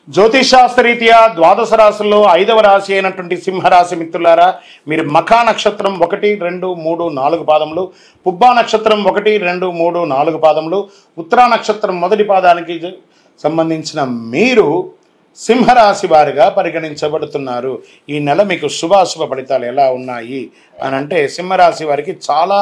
జ్యోతిషాస్త్రరీత్యా ద్వాదశ రాశుల్లో 5వ రాశి అయినటువంటి సింహరాశి మిత్రులారా, మీరు మఖా నక్షత్రం 1, 2, 3, 4 పాదములు, పుబ్బా నక్షత్రం 1, 2, 3, 4 పాదములు, ఉత్తరా నక్షత్రం మొదటి పాదానికి సంబంధించిన మీరు సింహరాశి వారిగా పరిగణించబడుతున్నారు. ఈ నెల మీకు శుభాశుభ ఫలితాలు ఎలా ఉన్నాయి అని అంటే, సింహరాశి వారికి చాలా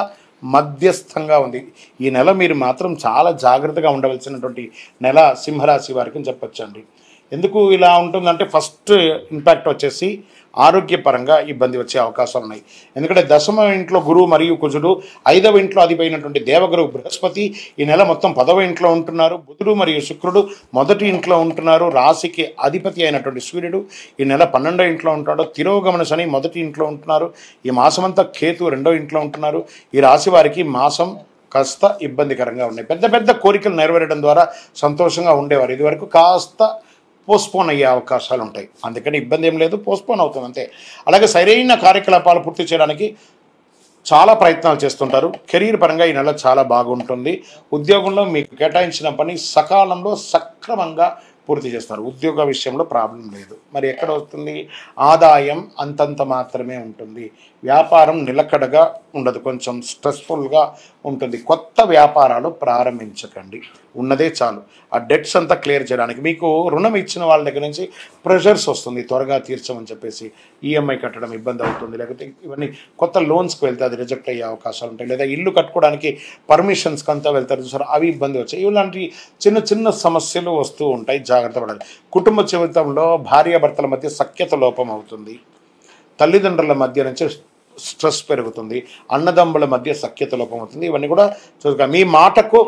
మధ్యస్థంగా ఉంది. ఈ నెల మీరు మాత్రం చాలా జాగ్రత్తగా ఉండవలసినటువంటి నెల సింహరాశి వారికి చెప్పొచ్చండి. ఎందుకు ఇలా ఉంటుందంటే, ఫస్ట్ ఇంపాక్ట్ వచ్చేసి ఆరోగ్యపరంగా ఇబ్బంది వచ్చే అవకాశాలు ఉన్నాయి. ఎందుకంటే దశమ ఇంట్లో గురువు మరియు కుజుడు, 5వ ఇంట్లో అధిపైనటువంటి దేవగురు బృహస్పతి ఈ నెల మొత్తం 10వ ఇంట్లో ఉంటున్నారు. బుధుడు మరియు శుక్రుడు మొదటి ఇంట్లో ఉంటున్నారు. రాశికి అధిపతి అయినటువంటి సూర్యుడు ఈ నెల 12వ ఇంట్లో ఉంటాడు. తిరోగమన శని మొదటి ఇంట్లో ఉంటున్నారు. ఈ మాసమంతా కేతు 2వ ఇంట్లో ఉంటున్నారు. ఈ రాశి వారికి మాసం కాస్త ఇబ్బందికరంగా ఉన్నాయి. పెద్ద పెద్ద కోరికలు నెరవేరడం ద్వారా సంతోషంగా ఉండేవారు. ఇదివరకు కాస్త పోస్ట్పోన్ అయ్యే అవకాశాలు ఉంటాయి. అందుకని ఇబ్బంది ఏం లేదు, పోస్ట్పోన్ అవుతుంది అంతే. అలాగే సరైన కార్యకలాపాలు పూర్తి చేయడానికి చాలా ప్రయత్నాలు చేస్తుంటారు. కెరీర్ పరంగా ఈ నెల చాలా బాగుంటుంది. ఉద్యోగంలో మీకు కేటాయించిన పని సకాలంలో సక్రమంగా పూర్తి చేస్తారు. ఉద్యోగ విషయంలో ప్రాబ్లం లేదు. మరి ఎక్కడ వస్తుంది? ఆదాయం అంతంత మాత్రమే ఉంటుంది. వ్యాపారం నిలకడగా ఉండదు, కొంచెం స్ట్రెస్ఫుల్గా ఉంటుంది. కొత్త వ్యాపారాలు ప్రారంభించకండి, ఉన్నదే చాలు. ఆ డెట్స్ అంతా క్లియర్ చేయడానికి మీకు రుణం ఇచ్చిన వాళ్ళ దగ్గర నుంచి ప్రెషర్స్ వస్తుంది, త్వరగా తీర్చమని చెప్పేసి ఈఎంఐ కట్టడం ఇబ్బంది అవుతుంది. లేకపోతే ఇవన్నీ కొత్త లోన్స్కి వెళ్తే అది రిజెక్ట్ అయ్యే అవకాశాలు ఉంటాయి. లేదా ఇల్లు కట్టుకోవడానికి పర్మిషన్స్కి అంతా వెళ్తారు చూసారు, అవి ఇబ్బంది వచ్చాయి. ఇలాంటి చిన్న చిన్న సమస్యలు వస్తూ ఉంటాయి, జాగ్రత్త పడాలి. కుటుంబ జీవితంలో భార్యాభర్తల మధ్య సఖ్యత లోపం అవుతుంది. తల్లిదండ్రుల మధ్య నుంచి స్ట్రెస్ పెరుగుతుంది. అన్నదమ్ముల మధ్య సఖ్యత లోపం అవుతుంది. ఇవన్నీ కూడా చూసుకో. మీ మాటకు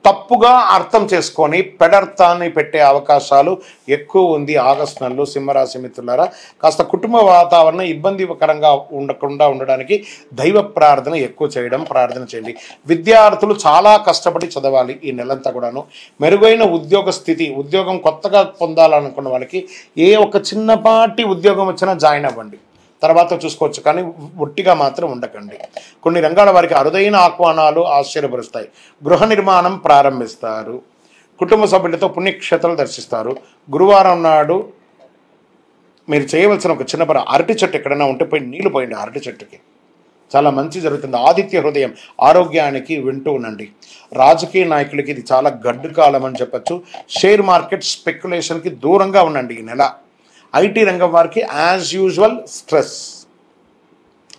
తప్పుగా అర్థం చేసుకొని పెడర్థాన్ని పెట్టే అవకాశాలు ఎక్కువ ఉంది ఆగస్టు నెలలో. సింహరాశి మిత్రులారా, కాస్త కుటుంబ వాతావరణం ఇబ్బందికరంగా ఉండకుండా ఉండడానికి దైవ ప్రార్థన ఎక్కువ చేయడం, ప్రార్థన చేయండి. విద్యార్థులు చాలా కష్టపడి చదవాలి ఈ నెలంతా కూడాను. మెరుగైన ఉద్యోగ స్థితి, ఉద్యోగం కొత్తగా పొందాలనుకున్న వాళ్ళకి ఏ ఒక చిన్నపాటి ఉద్యోగం వచ్చినా జాయిన్ అవ్వండి, తర్వాత చూసుకోవచ్చు. కానీ ఒట్టిగా మాత్రం ఉండకండి. కొన్ని రంగాల వారికి అరుదైన ఆహ్వానాలు ఆశ్చర్యపరుస్తాయి. గృహ నిర్మాణం ప్రారంభిస్తారు. కుటుంబ సభ్యులతో పుణ్యక్షేత్రాలు దర్శిస్తారు. గురువారం నాడు మీరు చేయవలసిన ఒక చిన్న పని, అరటి చెట్టు ఎక్కడైనా ఉంటే పోయి నీళ్లు పోయండి అరటి చెట్టుకి, చాలా మంచి జరుగుతుంది. ఆదిత్య హృదయం ఆరోగ్యానికి వింటూ ఉండండి. రాజకీయ నాయకులకి ఇది చాలా గడ్డు కాలం అని చెప్పచ్చు. షేర్ మార్కెట్ స్పెక్యులేషన్కి దూరంగా ఉండండి ఈ నెల. ఐటీ రంగం వారికి యాజ్ యూజువల్ స్ట్రెస్,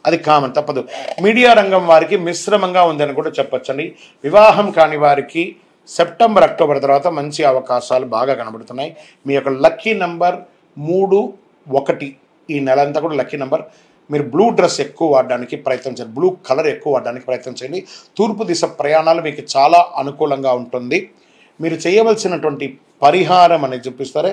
అది కామన్, తప్పదు. మీడియా రంగం వారికి మిశ్రమంగా ఉందని కూడా చెప్పచ్చండి. వివాహం కాని వారికి సెప్టెంబర్, అక్టోబర్ తర్వాత మంచి అవకాశాలు బాగా కనబడుతున్నాయి. మీ యొక్క లక్కీ నెంబర్ 3, 1 ఈ నెలంతా కూడా లక్కీ నెంబర్. మీరు బ్లూ డ్రెస్ ఎక్కువ వాడడానికి ప్రయత్నం చేయండి, బ్లూ కలర్ ఎక్కువ వాడడానికి ప్రయత్నం చేయండి. తూర్పు దిశ ప్రయాణాలు మీకు చాలా అనుకూలంగా ఉంటుంది. మీరు చేయవలసినటువంటి పరిహారం అనేది చూపిస్తారే,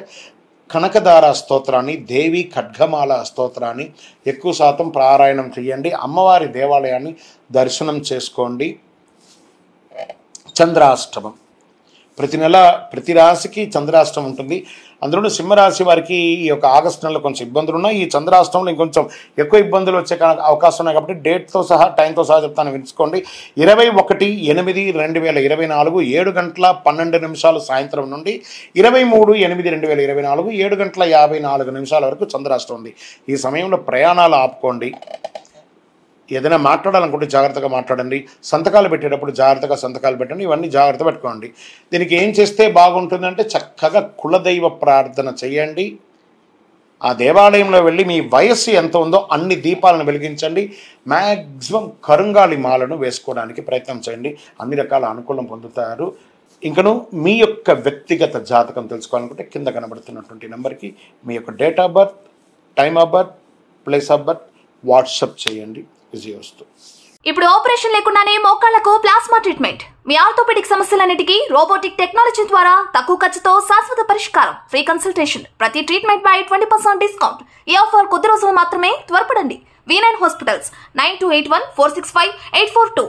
కనకదార స్తోత్రాన్ని, దేవి ఖడ్గమాల స్తోత్రాన్ని ఎక్కువ శాతం పారాయణం చేయండి. అమ్మవారి దేవాలయాన్ని దర్శనం చేసుకోండి. చంద్రాష్టమం ప్రతి నెల ప్రతి రాశికి చంద్రాష్టమం ఉంటుంది. అందులో సింహరాశి వారికి ఈ యొక్క ఆగస్టు నెలలో కొంచెం ఇబ్బందులు ఉన్నాయి. ఈ చంద్రాష్టమంలో ఇంకొంచెం ఎక్కువ ఇబ్బందులు వచ్చే అవకాశం ఉన్నాయి. కాబట్టి డేట్తో సహా టైంతో సహా చెప్తాను, వినుకోండి. 21/8/2024 7:12 సాయంత్రం నుండి 23/8/2024 7:54 వరకు చంద్రాష్టమం ఉంది. ఈ సమయంలో ప్రయాణాలు ఆపుకోండి. ఏదైనా మాట్లాడాలనుకుంటే జాగ్రత్తగా మాట్లాడండి. సంతకాలు పెట్టేటప్పుడు జాగ్రత్తగా సంతకాలు పెట్టండి. ఇవన్నీ జాగ్రత్త పెట్టుకోండి. దీనికి ఏం చేస్తే బాగుంటుందంటే, చక్కగా కులదైవ ప్రార్థన చేయండి. ఆ దేవాలయంలో వెళ్ళి మీ వయస్సు ఎంత ఉందో అన్ని దీపాలను వెలిగించండి. మ్యాక్సిమం కరుంగాలి మాలను వేసుకోవడానికి ప్రయత్నం చేయండి. అన్ని రకాల అనుకూలం పొందుతారు. ఇంకను మీ యొక్క వ్యక్తిగత జాతకం తెలుసుకోవాలనుకుంటే కింద కనబడుతున్నటువంటి నెంబర్కి మీ యొక్క date of birth, time of birth, place of birth WhatsApp చేయండి. విజయవస్తు. ఇప్పుడు ఆపరేషన్ లేకుండానే మోకాళ్లకు ప్లాస్మా ట్రీట్మెంట్. మీ ఆర్థోపెడిక్ సమస్యలన్నిటికీ రోబోటిక్ టెక్నాలజీ ద్వారా తక్కువ ఖర్చుతో శాశ్వత పరిష్కారం. Free consultation. ప్రతి ట్రీట్మెంట్ పై 20% డిస్కౌంట్. ఈ ఆఫర్ కొద్ది రోజులు మాత్రమే. త్వరపడండి. V9 hospitals 9281465842.